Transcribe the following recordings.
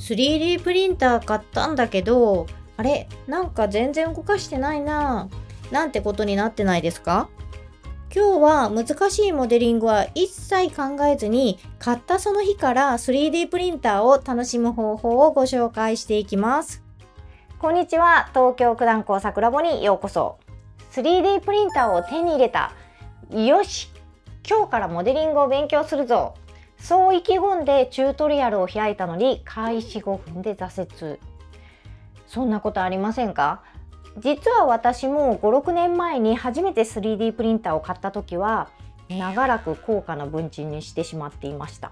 3D プリンター買ったんだけど、あれなんか全然動かしてないななんてことになってないですか？今日は難しいモデリングは一切考えずに、買ったその日から 3D プリンターを楽しむ方法をご紹介していきます。こんにちは、東京九段工作ラボにようこそ。3D プリンターを手に入れた。よし、今日からモデリングを勉強するぞ。そう意気込んでチュートリアルを開いたのに開始5分で挫折。そんなことありませんか？実は私も5、6年前に初めて 3D プリンターを買った時は長らく高価な文鎮にしてしまっていました。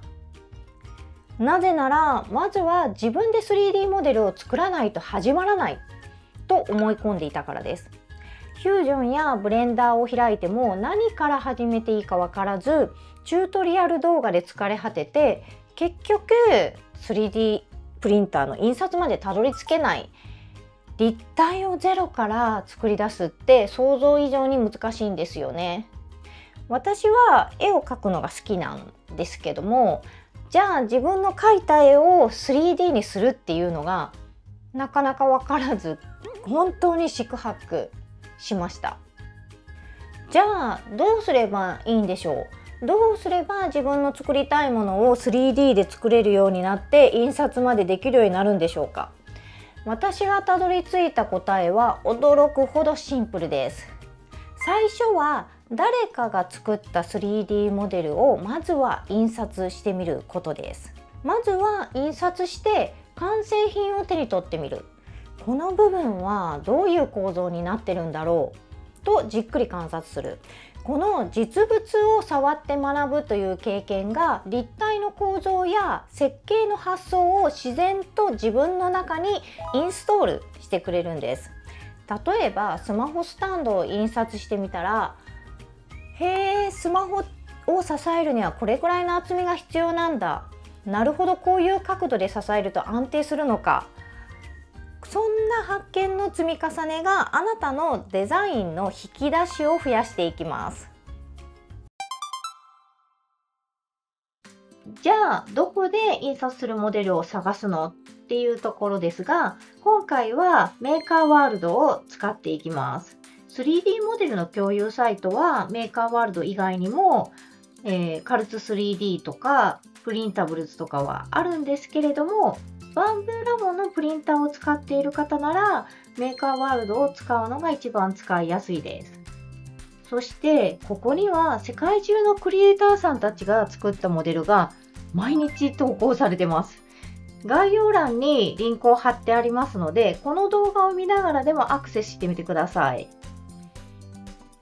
なぜならまずは自分で 3D モデルを作らないと始まらないと思い込んでいたからです。フュージョンやブレンダーを開いても何から始めていいか分からず、チュートリアル動画で疲れ果てて、結局 3D プリンターの印刷までたどり着けない。立体をゼロから作り出すって想像以上に難しいんですよね。私は絵を描くのが好きなんですけども、じゃあ自分の描いた絵を 3D にするっていうのがなかなか分からず、本当に四苦八苦しました。じゃあどうすればいいんでしょう。どうすれば自分の作りたいものを 3D で作れるようになって印刷までできるようになるんでしょうか。私がたどり着いた答えは驚くほどシンプルです。最初は誰かが作った 3D モデルをまずは印刷してみることです。まずは印刷して完成品を手に取ってみる。この部分はどういう構造になってるんだろうとじっくり観察する。この実物を触って学ぶという経験が立体の構造や設計の発想を自然と自分の中にインストールしてくれるんです。例えばスマホスタンドを印刷してみたら、へえ、スマホを支えるにはこれくらいの厚みが必要なんだ。なるほど、こういう角度で支えると安定するのか。そんな発見の積み重ねがあなたのデザインの引き出しを増やしていきます。じゃあどこで印刷するモデルを探すのっていうところですが、今回はメーカーワールドを使っていきます。3D モデルの共有サイトはメーカーワールド以外にも、カルツ 3D とかプリンタブルズとかはあるんですけれども、バンブーラボのプリンターを使っている方ならメーカーワールドを使うのが一番使いやすいです。そしてここには世界中のクリエイターさんたちが作ったモデルが毎日投稿されてます。概要欄にリンクを貼ってありますので、この動画を見ながらでもアクセスしてみてください。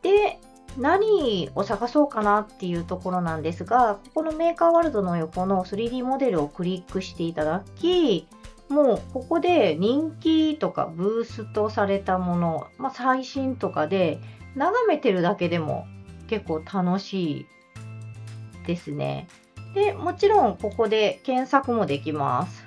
で、何を探そうかなっていうところなんですが、ここのメーカーワールドの横の 3D モデルをクリックしていただき、もうここで人気とかブーストされたもの、最新とかで眺めてるだけでも結構楽しいですね。で、もちろんここで検索もできます。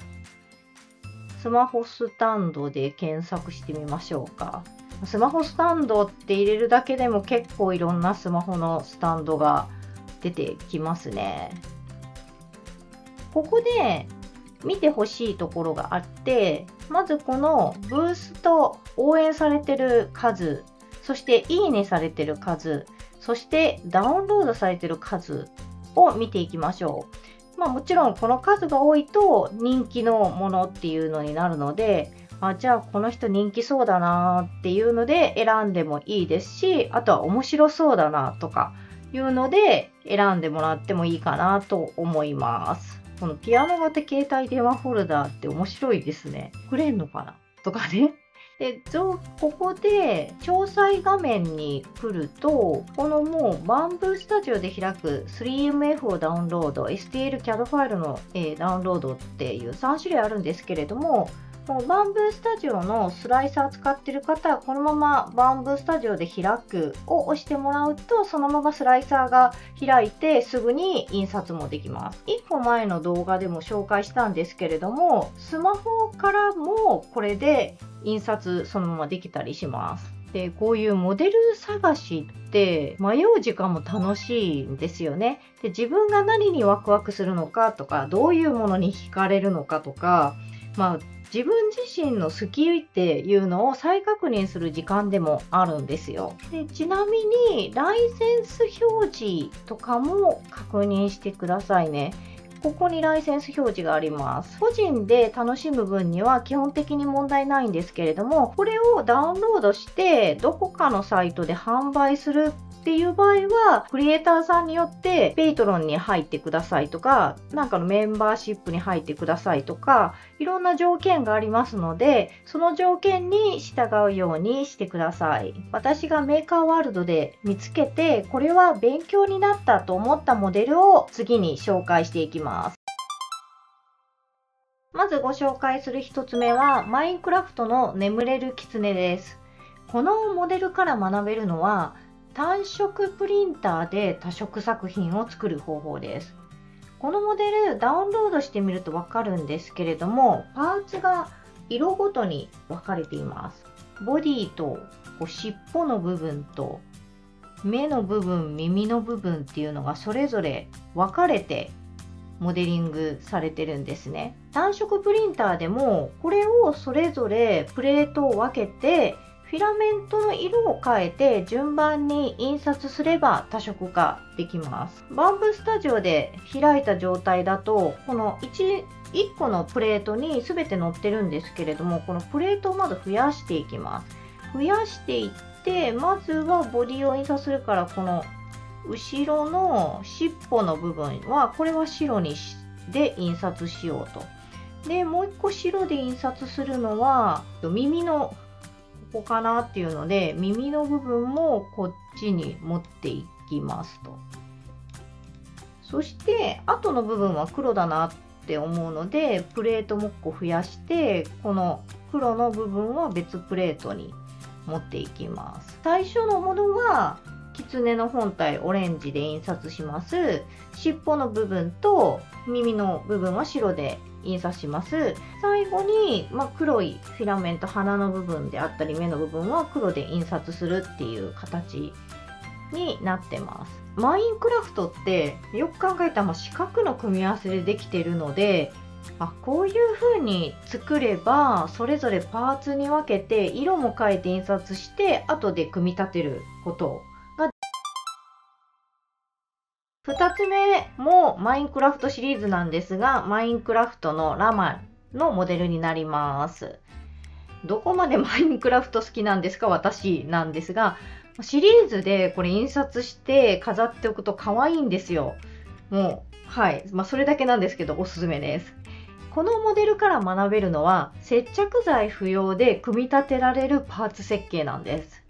スマホスタンドで検索してみましょうか。スマホスタンドって入れるだけでも結構いろんなスマホのスタンドが出てきますね。ここで見てほしいところがあって、まずこのブースト、応援されてる数、そしていいねされてる数、そしてダウンロードされてる数を見ていきましょう。もちろんこの数が多いと人気のものっていうのになるので、じゃあこの人人気そうだなっていうので選んでもいいですし、あとは面白そうだなとかいうので選んでもらってもいいかなと思います。このピアノ型携帯電話フォルダーって面白いですね。くれんのかなとかね。で、ここで詳細画面に来ると、このもうバンブースタジオで開く 3MF をダウンロード、STL CAD ファイルのダウンロードっていう3種類あるんですけれども、もうバンブースタジオのスライサー使ってる方はこのままバンブースタジオで開くを押してもらうと、そのままスライサーが開いてすぐに印刷もできます。1個前の動画でも紹介したんですけれども、スマホからもこれで印刷そのままできたりします。で、こういうモデル探しって迷う時間も楽しいんですよね。で、自分が何にワクワクするのかとか、どういうものに惹かれるのかとか、自分自身のスキルっていうのを再確認する時間でもあるんですよ。で、ちなみにライセンス表示とかも確認してくださいね。ここにライセンス表示があります。個人で楽しむ分には基本的に問題ないんですけれども、これをダウンロードしてどこかのサイトで販売するっていう場合は、クリエイターさんによってペイトロンに入ってくださいとか、なんかのメンバーシップに入ってくださいとか、いろんな条件がありますので、その条件に従うようにしてください。私がメーカーワールドで見つけて、これは勉強になったと思ったモデルを次に紹介していきます。まずご紹介する1つ目は、マインクラフトの眠れるキツネです。このモデルから学べるのは、単色プリンターで多色作品を作る方法です。このモデルダウンロードしてみるとわかるんですけれども、パーツが色ごとに分かれています。ボディと尻尾の部分と目の部分、耳の部分っていうのがそれぞれ分かれてモデリングされてるんですね。単色プリンターでもこれをそれぞれプレートを分けてフィラメントの色を変えて順番に印刷すれば多色化できます。バンブースタジオで開いた状態だとこの1個のプレートに全て載ってるんですけれども、このプレートをまず増やしていきます。増やしていってまずはボディを印刷するから、この後ろの尻尾の部分はこれは白で印刷しようと。でもう1個白で印刷するのは耳のここかなっていうので、耳の部分もこっちに持っていきますと。そして後の部分は黒だなって思うので、プレートも1個増やして、この黒の部分は別プレートに持っていきます。最初のものはキツネの本体オレンジで印刷します。尻尾の部分と耳の部分は白で印刷します。最後に、黒いフィラメント、鼻の部分であったり目の部分は黒で印刷するっていう形になってます。マインクラフトってよく考えたら四角の組み合わせでできているので、こういう風に作ればそれぞれパーツに分けて色も変えて印刷して後で組み立てることが。2つ目もマインクラフトシリーズなんですが、マインクラフトのラマのモデルになります。どこまでマインクラフト好きなんですか？私なんですが、シリーズでこれ印刷して飾っておくと可愛いんですよ。もう、はい。それだけなんですけどおすすめです。このモデルから学べるのは、接着剤不要で組み立てられるパーツ設計なんです。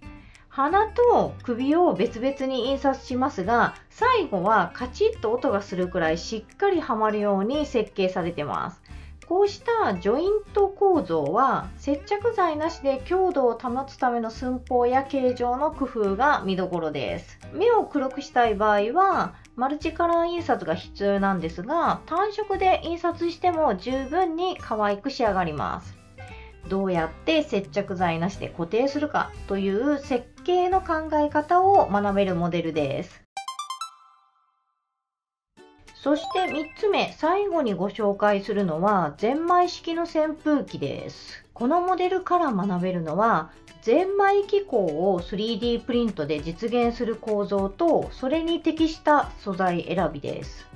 鼻と首を別々に印刷しますが、最後はカチッと音がするくらいしっかりはまるように設計されています。こうしたジョイント構造は接着剤なしで強度を保つための寸法や形状の工夫が見どころです。目を黒くしたい場合はマルチカラー印刷が必要なんですが、単色で印刷しても十分に可愛く仕上がります。どうやって接着剤なしで固定するかという設計の考え方を学べるモデルです。そして3つ目、最後にご紹介するのはゼンマイ式の扇風機です。このモデルから学べるのは、ゼンマイ機構を 3D プリントで実現する構造と、それに適した素材選びです。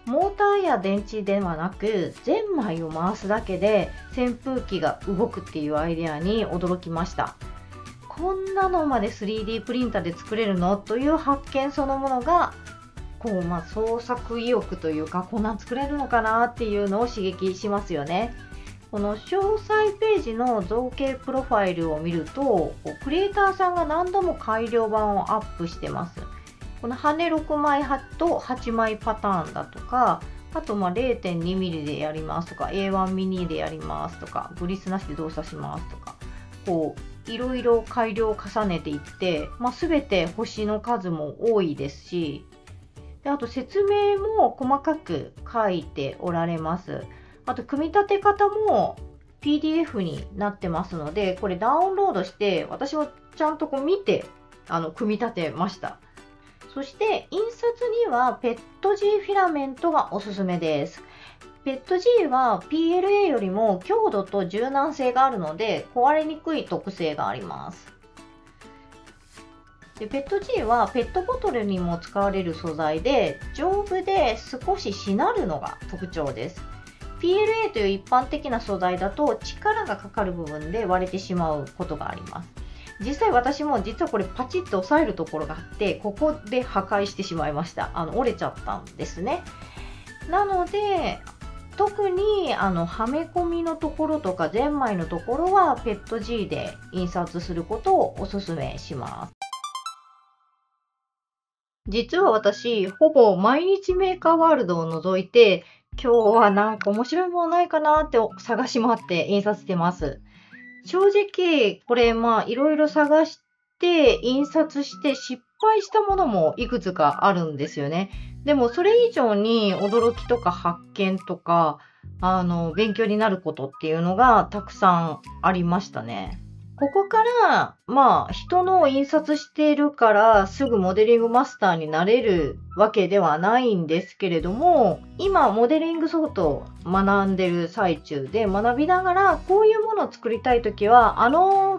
モーターや電池ではなく、ゼンマイを回すだけで扇風機が動くっていうアイデアに驚きました。こんなのまで 3D プリンターで作れるのという発見そのものが創作意欲というか、こんなん作れるのかなっていうのを刺激しますよね。この詳細ページの造形プロファイルを見ると、クリエイターさんが何度も改良版をアップしてます。この羽6枚と8枚パターンだとか、あと0.2 ミリでやりますとか、A1 ミニでやりますとか、グリスなしで動作しますとか、いろいろ改良を重ねていって、全て星の数も多いですし、であと説明も細かく書いておられます。あと組み立て方も PDF になってますので、これダウンロードして私もちゃんと見て組み立てました。そして印刷にはペット G フィラメントがおすすめです。PETG は PLA よりも強度と柔軟性があるので壊れにくい特性があります。で、PETG はペットボトルにも使われる素材で丈夫で少ししなるのが特徴です。PLA という一般的な素材だと力がかかる部分で割れてしまうことがあります。実際私も実はこれパチッと押さえるところがあってここで破壊してしまいました。折れちゃったんですね。なので特にはめ込みのところとかゼンマイのところは PETG で印刷することをおすすめします。実は私ほぼ毎日メーカーワールドを除いて今日はなんか面白いものないかなって探し回って印刷してます。正直これいろいろ探して印刷して失敗したものもいくつかあるんですよね。でもそれ以上に驚きとか発見とか勉強になることっていうのがたくさんありましたね。ここから人のを印刷しているからすぐモデリングマスターになれるわけではないんですけれども、今モデリングソフトを学んでる最中で学びながらこういうものを作りたいときは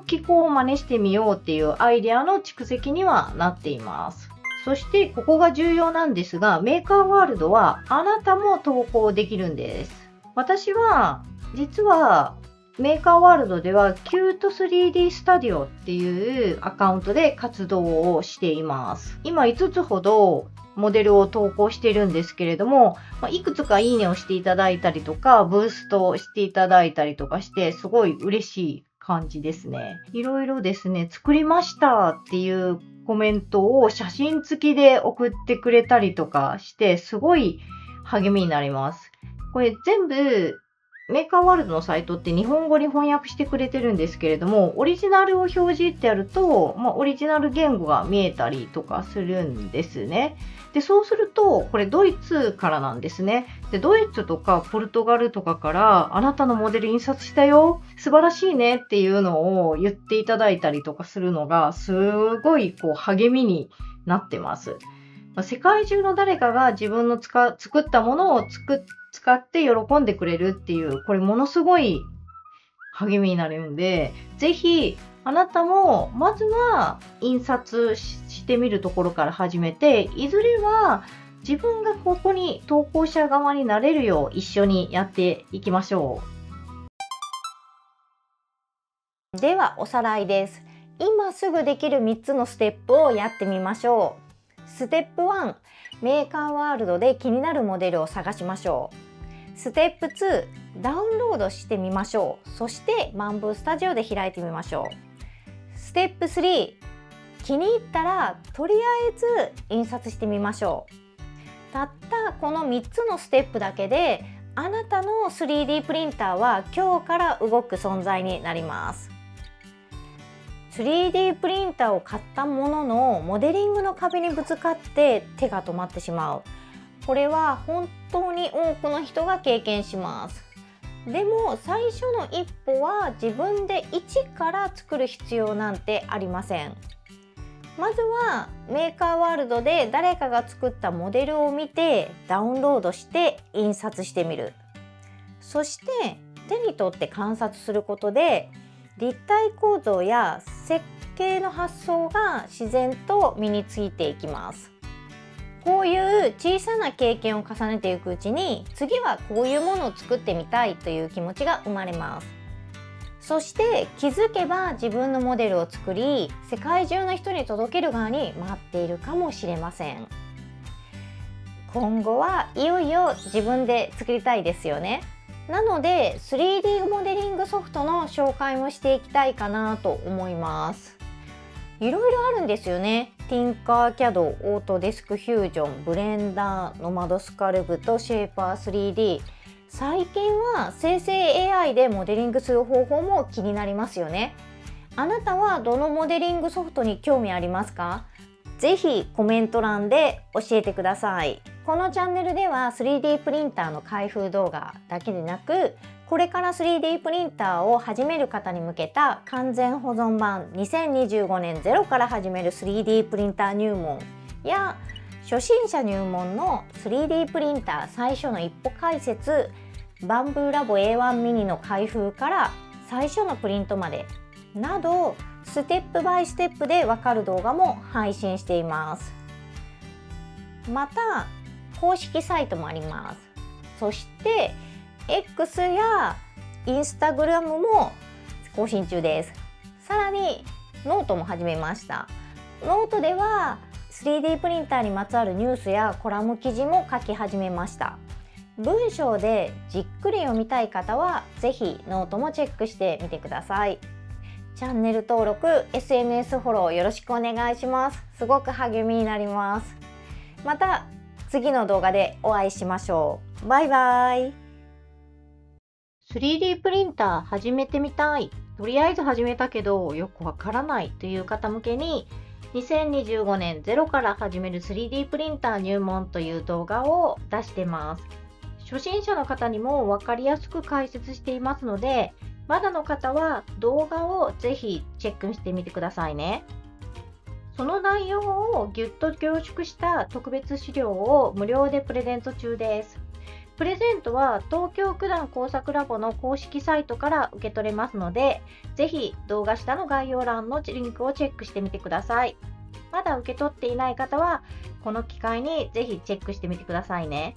機構を真似してみようっていうアイデアの蓄積にはなっています。そしてここが重要なんですが、メーカーワールドはあなたも投稿できるんです。私は実はメーカーワールドではキュート 3D スタジオっていうアカウントで活動をしています。今5つほどモデルを投稿しているんですけれども、いくつかいいねをしていただいたりとか、ブーストしていただいたりとかして、すごい嬉しい感じですね。いろいろですね、作りましたっていうコメントを写真付きで送ってくれたりとかして、すごい励みになります。これ全部メーカーワールドのサイトって日本語に翻訳してくれてるんですけれども、オリジナルを表示ってやると、オリジナル言語が見えたりとかするんですね。で、そうすると、これドイツからなんですね。で、ドイツとかポルトガルとかから、あなたのモデル印刷したよ、素晴らしいねっていうのを言っていただいたりとかするのが、すごい励みになってます。世界中の誰かが自分の作ったものを使って喜んでくれるっていう、これものすごい励みになるので、ぜひあなたもまずは印刷してみるところから始めて、いずれは自分がここに投稿者側になれるよう一緒にやっていきましょう。ではおさらいです。今すぐできる3つのステップをやってみましょう。ステップ1、メーカーワールドで気になるモデルを探しましょう。ステップ2、ダウンロードしてみましょう。そしてマンブースタジオで開いてみましょう。ステップ3、気に入ったらとりあえず印刷してみましょう。たったこの3つのステップだけであなたの 3D プリンターは今日から動く存在になります。3D プリンターを買ったもののモデリングの壁にぶつかって手が止まってしまう。これは本当に多くの人が経験します。でも最初の一歩は自分で一から作る必要なんてありません。まずはメーカーワールドで誰かが作ったモデルを見てダウンロードして印刷してみる。そして手に取って観察することで立体構造や設計の発想が自然と身についていきます。こういう小さな経験を重ねていくうちに次はこういうものを作ってみたいという気持ちが生まれます。そして気づけば自分のモデルを作り世界中の人に届ける側に待っているかもしれません。今後はいよいよ自分で作りたいですよね。なので 3D モデリングソフトの紹介もしていきたいかなと思います。いろいろあるんですよね。Tinkercad、オートデスクフュージョン、ブレンダー、ノマドスカルプとシェーパー 3D。最近は生成 AI でモデリングする方法も気になりますよね。あなたはどのモデリングソフトに興味ありますか？ぜひコメント欄で教えてください。このチャンネルでは 3D プリンターの開封動画だけでなく、これから 3D プリンターを始める方に向けた完全保存版2025年ゼロから始める 3D プリンター入門や初心者入門の 3D プリンター最初の一歩解説バンブーラボ A1 ミニの開封から最初のプリントまでなどステップバイステップでわかる動画も配信しています。また公式サイトもあります。そして X や Instagram も更新中です。さらにノートも始めました。ノートでは 3D プリンターにまつわるニュースやコラム記事も書き始めました。文章でじっくり読みたい方はぜひノートもチェックしてみてください。チャンネル登録、SNS フォローよろしくお願いします。すごく励みになります。また次の動画でお会いしましょう。バイバイ。3D プリンター始めてみたい。とりあえず始めたけどよくわからないという方向けに2025年ゼロから始める 3D プリンター入門という動画を出してます。初心者の方にもわかりやすく解説していますので、まだの方は動画をぜひチェックしてみてくださいね。その内容をぎゅっと凝縮した特別資料を無料でプレゼント中です。プレゼントは東京九段工作ラボの公式サイトから受け取れますので、ぜひ動画下の概要欄のリンクをチェックしてみてください。まだ受け取っていない方はこの機会にぜひチェックしてみてくださいね。